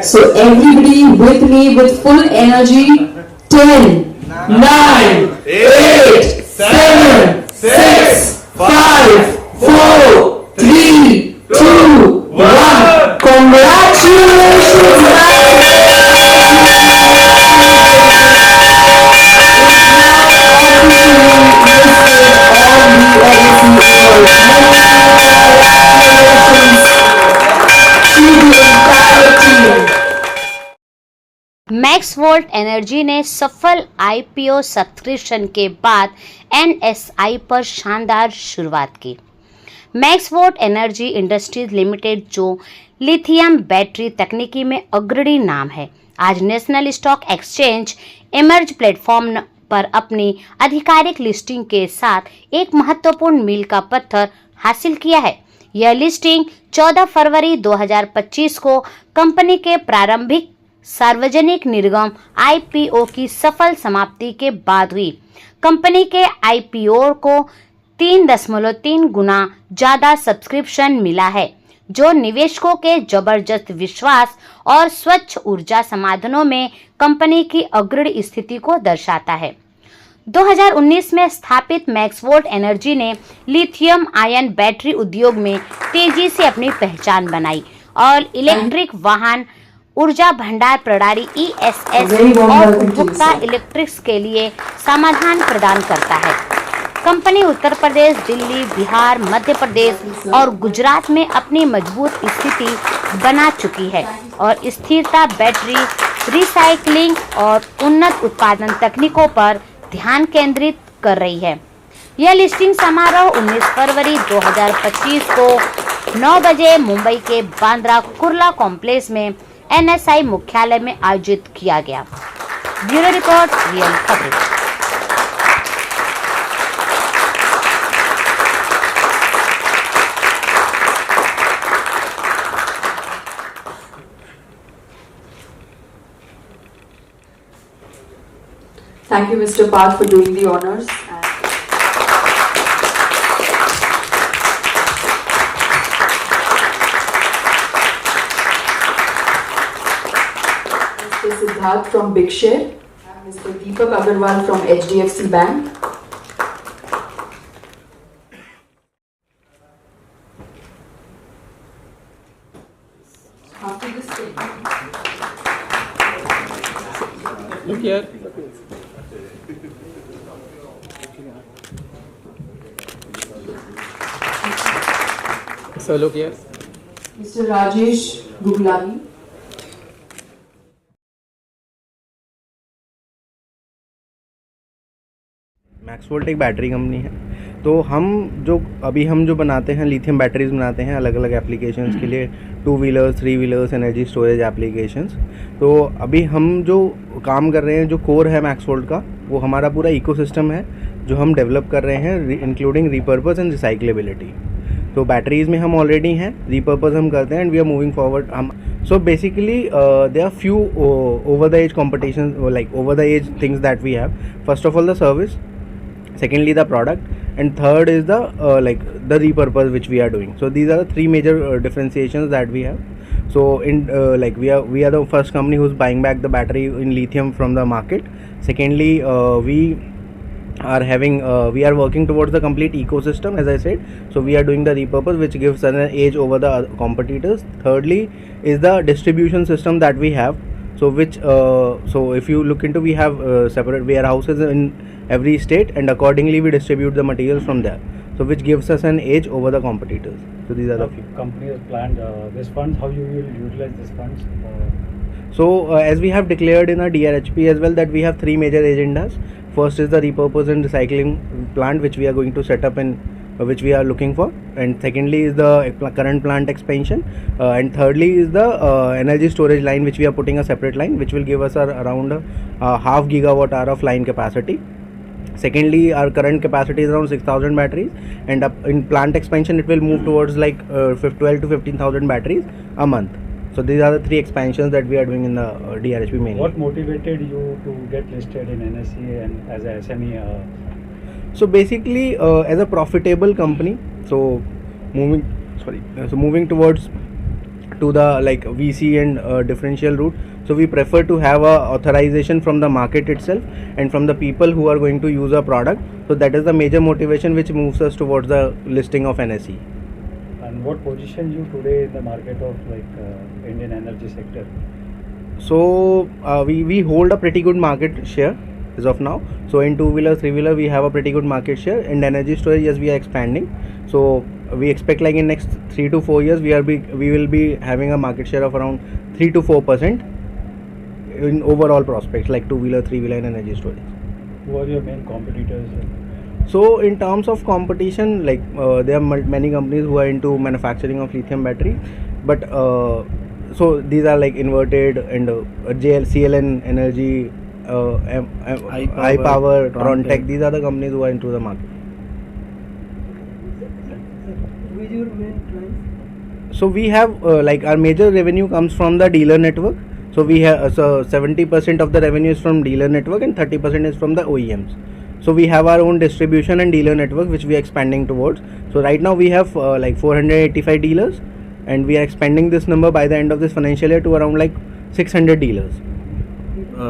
So everybody with me with full energy. 10, 9, 8, 7, 6, 5, 4, 3, 2, 1. Congratulations! Max volt energy ने सफल IPO subscription के बाद NSE पर शानदार शुरुआत की। Max volt energy industries limited, जो लिथियम बैटरी तकनीकी में अग्रणी नाम है, आज national stock exchange emerge platform पर अपनी आधिकारिक लिस्टिंग के साथ एक महत्वपूर्ण मील का पत्थर हासिल किया है। यह लिस्टिंग 14 फरवरी 2025 को कंपनी के प्रारंभिक सार्वजनिक निर्गम आईपीओ की सफल समाप्ति के बाद हुई। कंपनी के आईपीओ को 3.3 गुना ज्यादा सब्सक्रिप्शन मिला है, जो निवेशकों के जबरदस्त विश्वास और स्वच्छ ऊर्जा समाधानों में कंपनी की अग्रणी स्थिति को दर्शाता है। 2019 में स्थापित मैक्स वोल्ट एनर्जी ने लिथियम आयन बैटरी उद्योग में तेजी से अपनी पहचान बनाई और इलेक्ट्रिक वाहन ऊर्जा भंडार प्रणाली ESS और उपभोक्ता इलेक्ट्रिक्स के लिए समाधान प्रदान करता है। कंपनी उत्तर प्रदेश, दिल्ली, बिहार, मध्य प्रदेश और गुजरात में अपनी मजबूत स्थिति बना चुकी है और स्थिरता, बैटरी रिसाइकलिंग और उन्नत उत्पादन तकनीकों पर ध्यान केंद्रित कर रही है। यह लिस्टिंग समारोह 19 फरवरी 2025 को 9 बजे मुंबई के बांद्रा कुर्ला कॉम्प्लेक्स में एनएसई मुख्यालय में आयोजित किया गया। ब्यूरो रिपोर्ट, रियल खबरें। Thank you, Mr. Park, for doing the honors. Mr. Siddharth from Big Share, Mr. Deepak Agarwal from HDFC Bank. After this statement. Look here. So look here. Mr. Rajesh Guglani. Max volt एक battery company है, तो हम जो बनाते हैं lithium batteries बनाते हैं अलग अलग एप्लीकेशंस के लिए, 2 wheelers, 3 wheelers, energy storage applications. तो अभी हम जो काम कर रहे हैं, जो कोर है मैक्स वोल्ट का, वो हमारा पूरा इकोसिस्टम है जो हम डेवलप कर रहे हैं, इंक्लूडिंग रीपर्पस एंड रिसाइक्लेबिलिटी। तो बैटरीज में हम ऑलरेडी हैं, रीपर्पस हम करते हैं and we are moving forward. हम so basically there are few over the edge competition, like over the edge things that we have. First of all the service, secondly the product, and third is the like the repurpose which we are doing. So these are the three major differentiations that we have. So in like we are the first company who's buying back the battery in lithium from the market. Secondly, we are working towards the complete ecosystem, as I said. So we are doing the repurpose, which gives an edge over the competitors. Thirdly is the distribution system that we have. So which so if you look into, we have separate warehouses in every state, and accordingly we distribute the materials from there, so which gives us an edge over the competitors. So these are the few. Company has planned this funds. How you will utilize this funds? So as we have declared in our DRHP as well, that we have 3 major agendas. First is the repurpose and recycling plant, which we are going to set up in which we are looking for, and secondly is the current plant expansion, and thirdly is the energy storage line, which we are putting a separate line, which will give us around 0.5 gigawatt hour of line capacity. Secondly, our current capacity is around 6,000 batteries, and in plant expansion it will move towards like 12 to 15,000 batteries a month. So these are the three expansions that we are doing in the DRHP mainly. What motivated you to get listed in NSE and as a SME? So basically, as a profitable company, so moving towards to the like VC and differential route. So we prefer to have a authorization from the market itself and from the people who are going to use our product. So that is the major motivation which moves us towards the listing of NSE. And what position you today in the market of like Indian energy sector? So we hold a pretty good market share as of now. So in two-wheeler, three-wheeler, we have a pretty good market share. In energy storage, yes, we are expanding. So we expect like in next 3 to 4 years, we will be having a market share of around 3 to 4% in overall prospects like two-wheeler, three-wheeler, and energy storage. Who are your main competitors? So in terms of competition, like there are many companies who are into manufacturing of lithium battery, but so these are like Inverted and CLN Energy, iPower, Trontech. These are the companies who are into the market. Who is your main client? So we have like our major revenue comes from the dealer network. So we have 70% of the revenue is from dealer network and 30% is from the OEMs. So we have our own distribution and dealer network which we are expanding towards. So right now we have like 485 dealers, and we are expanding this number by the end of this financial year to around like 600 dealers.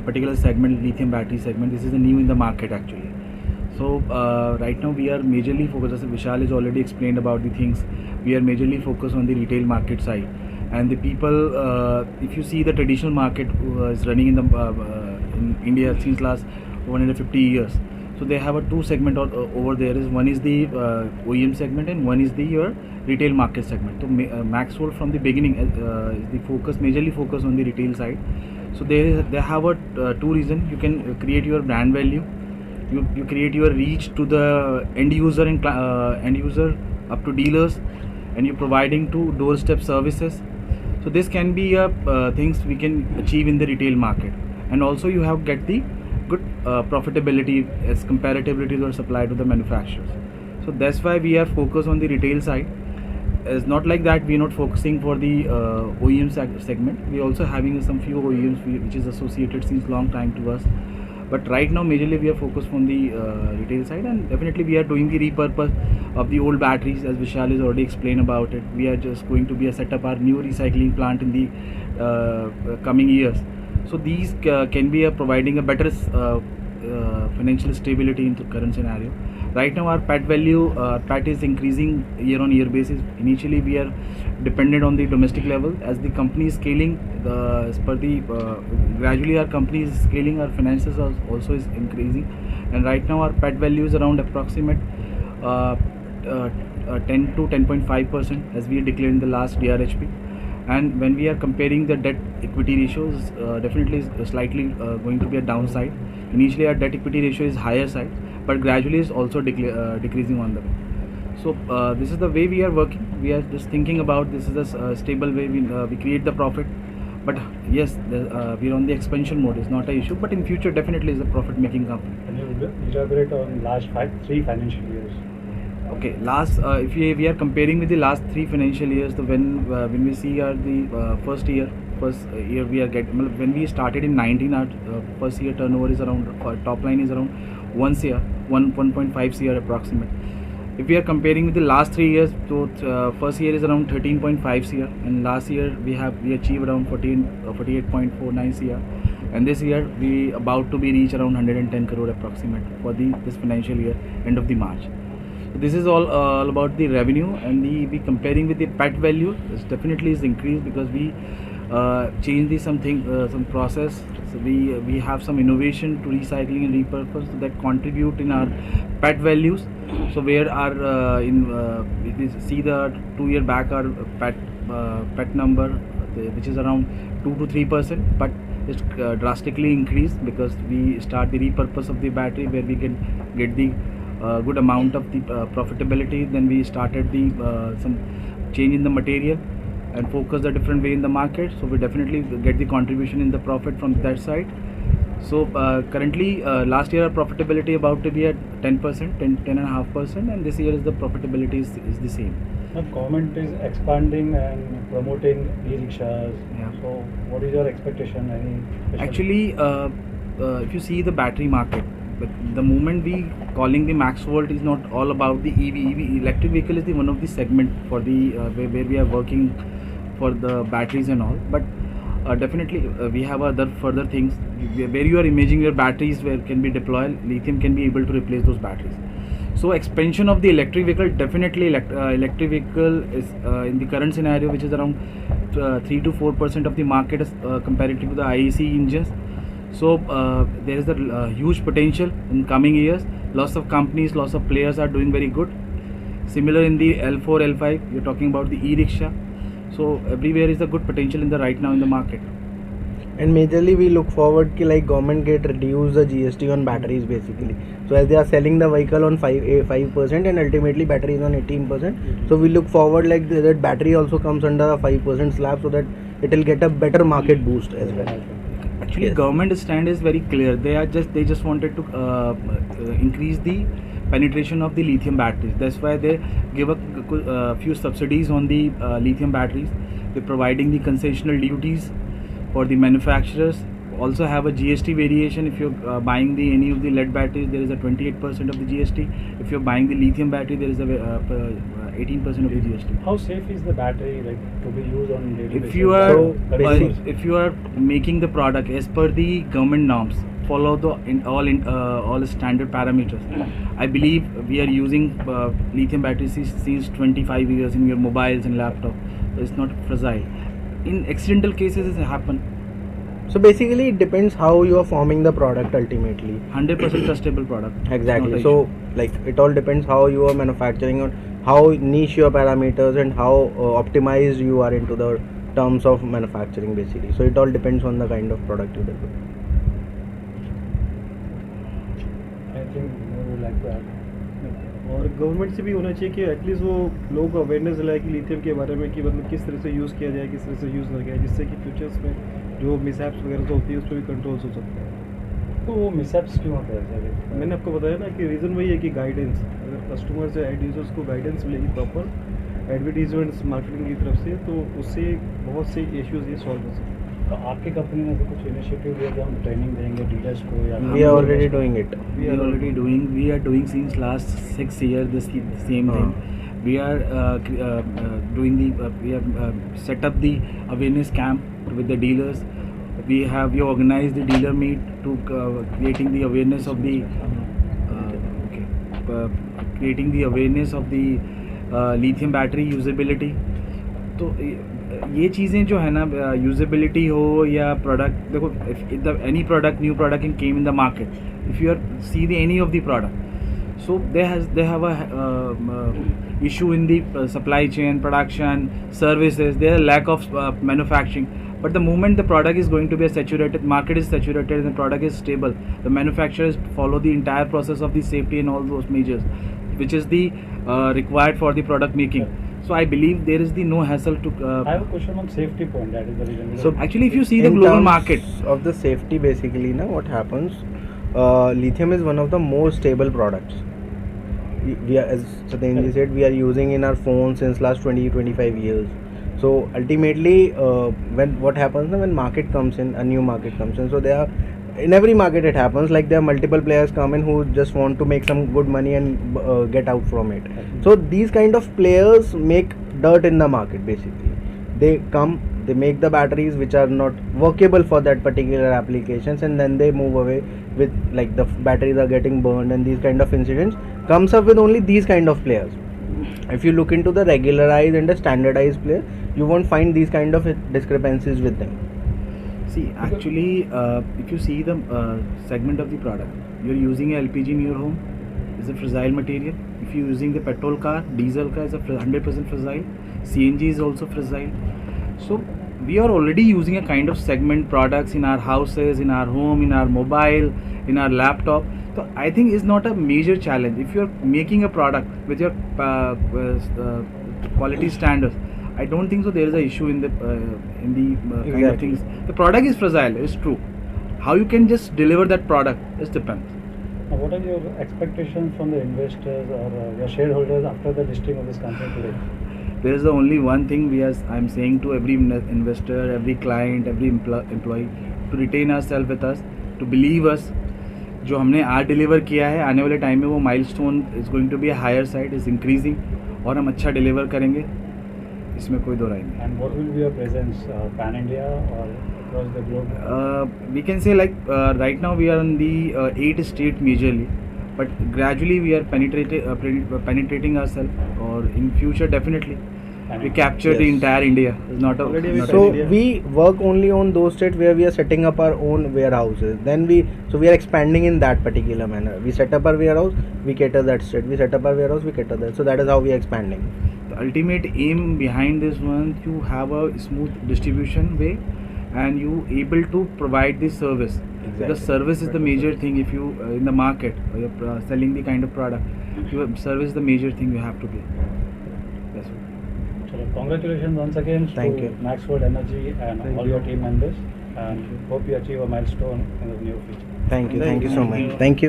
Particular segment, lithium battery segment, this is new in the market actually. So right now we are majorly focused, as Vishal has already explained about the things, we are majorly focused on the retail market side. And the people, if you see the traditional market is running in India since last 150 years. So they have a two segment over there. Is one is the OEM segment and one is the your retail market segment. So Maxwell from the beginning is the focus, majorly focus on the retail side. So they have a two reason. You can create your brand value. You create your reach to the end user and end user up to dealers, and you're providing to doorstep services. So this can be things we can achieve in the retail market, and also you have get the good profitability as comparatively to the supply to the manufacturers. So that's why we are focused on the retail side. It's not like that we are not focusing for the OEM segment. We also having some few OEMs which is associated since long time to us. But right now majorly we are focused on the retail side, and definitely we are doing the repurpose of the old batteries, as Vishal has already explained about it. We are just going to set up our new recycling plant in the coming years. So these can be providing a better financial stability in the current scenario. Right now our PAT value, PAT is increasing year on year basis. Initially we are dependent on the domestic level. As the company is scaling, gradually our company is scaling, our finances also is increasing. And right now our PAT value is around approximate 10 to 10.5% as we declared in the last DRHP. And when we are comparing the debt equity ratios, definitely is slightly going to be a downside. Initially our debt equity ratio is higher side, but gradually is also decreasing on the way. So this is the way we are working. We are just thinking about this is a stable way we create the profit. But yes, we are on the expansion mode. It's not an issue, but in future definitely is a profit making company. Can you elaborate on last 3 financial years? Okay, last if we are comparing with the last 3 financial years, the when we see the first year we are getting, when we started in 19, our first year turnover is around, top line is around 1.5 crore approximate. If we are comparing with the last 3 years, so first year is around 13.5 crore, and last year we achieved around 48.49 crore, and this year we about to be reach around 110 crore approximate for this financial year end of the March. So this is all about the revenue, and we comparing with the PAT value, this definitely is increased because we change some process. So we have some innovation to recycling and repurpose that contribute in our PAT values. So where our if we see the 2 year back our PAT number, which is around 2 to 3%, but it's drastically increased because we start the repurpose of the battery where we can get the good amount of the profitability. Then we started the some change in the material and focus a different way in the market. So we definitely get the contribution in the profit from that side. So currently, last year our profitability about to be at 10%, 10.5%, and this year is the profitability is the same. The government is expanding and promoting e-rickshaws. Yeah. So what is your expectation? Any special- Actually, if you see the battery market, but the moment we calling the max volt is not all about the EV. Electric vehicle is the one of the segment for the where we are working for the batteries and all. But definitely we have other further things where you are imaging your batteries where can be deployed. Lithium can be able to replace those batteries. So expansion of the electric vehicle, definitely electric vehicle is in the current scenario, which is around 3 to 4% of the market as comparative to the IEC engines. So there is a huge potential in coming years. Lots of companies, lots of players are doing very good. Similar in the L4, L5, you're talking about the e-rickshaw. So everywhere is a good potential in the right now in the market. And majorly we look forward ki like government get reduce the GST on batteries basically. So as they are selling the vehicle on 5% and ultimately battery is on 18%. So we look forward like that battery also comes under a 5% slab so that it will get a better market boost as well. Actually, Yes. government stand is very clear. They just wanted to increase the penetration of the lithium batteries. That's why they give a few subsidies on the lithium batteries. They're providing the concessional duties for the manufacturers. Also have a GST variation. If you're buying any of the lead batteries, there is a 28% of the GST. If you're buying the lithium battery, there is a 18% of the GST. How safe is the battery like to be used on daily basis? If you are So, if you are making the product as per the government norms, follow the all standard parameters. I believe we are using lithium batteries since 25 years in your mobiles and laptop. So it's not fragile. In accidental cases, it happen. So basically it depends how you are forming the product ultimately. 100% trustable product. Exactly. Not a So like it all depends how you are manufacturing on how niche your parameters and how optimized you are into the terms of manufacturing basically. So it all depends on the kind of product you develop. I think more would like to add. और government से भी होना चाहिए कि at least वो लोगों को awareness दिलाए कि लिथियम के बारे में कि मतलब किस तरह से यूज़ किया जाए, किस तरह से यूज़ ना किया जाए, जिससे कि फ्यूचर्स में जो मिसहैप्स वगैरह तो होती है उस पर भी कंट्रोल्स हो सकता है. तो वो मिसहैप्स क्यों होता है सर? मैंने आपको बताया ना कि रीज़न वही है कि गाइडेंस, अगर कस्टमर से एड यूजर्स को गाइडेंस मिलेगी प्रॉपर एडवर्टीजमेंट्स मार्केटिंग की तरफ से, तो उससे बहुत से इश्यूज ये सॉल्व हो सकते हैं. तो आपकी कंपनी ने कुछ इनिशिएटिव लिया कि हम ट्रेनिंग देंगे डीलर्स को या We are already doing it. We are doing since last 6 years the same thing. We are we have set up the awareness camp with the dealers. We organized the dealer meet to creating the awareness of the creating the awareness of the lithium battery usability. तो ये चीज़ें जो है ना usability हो या product, देखो if any product new product came in the market, if you see any of the product, so they have a issue in the supply chain, production, services. There is a lack of manufacturing. But the moment the product is going to be saturated, market is saturated and the product is stable, the manufacturers follow the entire process of the safety and all those measures, which is the required for the product making. So I believe there is no hassle to. I have a question on safety point. That is the reason. So actually, if you see the In global terms market, of the safety basically now what happens, lithium is one of the most stable products. We are, as Satyenji said, we are using in our phones since last 20-25 years. So ultimately when what happens when market comes in, a new market comes in, so there are in every market it happens like there are multiple players come in who just want to make some good money and get out from it. So these kind of players make dirt in the market basically. They come, they make the batteries which are not workable for that particular applications, and then they move away with like the batteries are getting burned, and these kind of incidents comes up with only these kind of players. If you look into the regularized and the standardized player, you won't find these kind of discrepancies with them. see actually if you see the segment of the product, you're using a LPG in your home, is a fragile material. If you're using the petrol car, diesel car is a 100% fragile. CNG is also fragile. So we are already using a kind of segment products in our houses, in our home, in our mobile, in our laptop. So I think it's not a major challenge. If you're making a product with your quality standards, I don't think so there is an issue in the kind of Exactly. things. The product is fragile, it's true, How you can just deliver that product, it depends. What are your expectations from the investors or your shareholders after the listing of this company today? There is the only one thing I'm saying to every investor, every client, every employee to retain ourselves with us, to believe us. जो हमने आज deliver किया है आने वाले time में वो milestone is going to be higher side, is increasing, और हम अच्छा डिलीवर करेंगे, इसमें कोई दो राय नहीं. And what will be your presence pan India or across the globe? We can say like right now we are in the 8 states majorly, but gradually we are penetrating ourselves, or in future definitely we capture the Yes. entire India. It's not a Already we not So a- India. we work only on those states where we are setting up our own warehouses. Then we are expanding in that particular manner. We set up our warehouse, we cater that state. We set up our warehouse, we cater that. So that is how we are expanding. The ultimate aim behind this one, you have a smooth distribution way and you able to provide this service. Because service is the major thing. If you in the market or you're selling the kind of product, your service is the major thing you have to give. That's all. So congratulations once again Thank to you. Maxwell Energy and Thank all you. your team members, and hope you achieve a milestone in the near future. Thank you so much. Thank Thank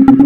you.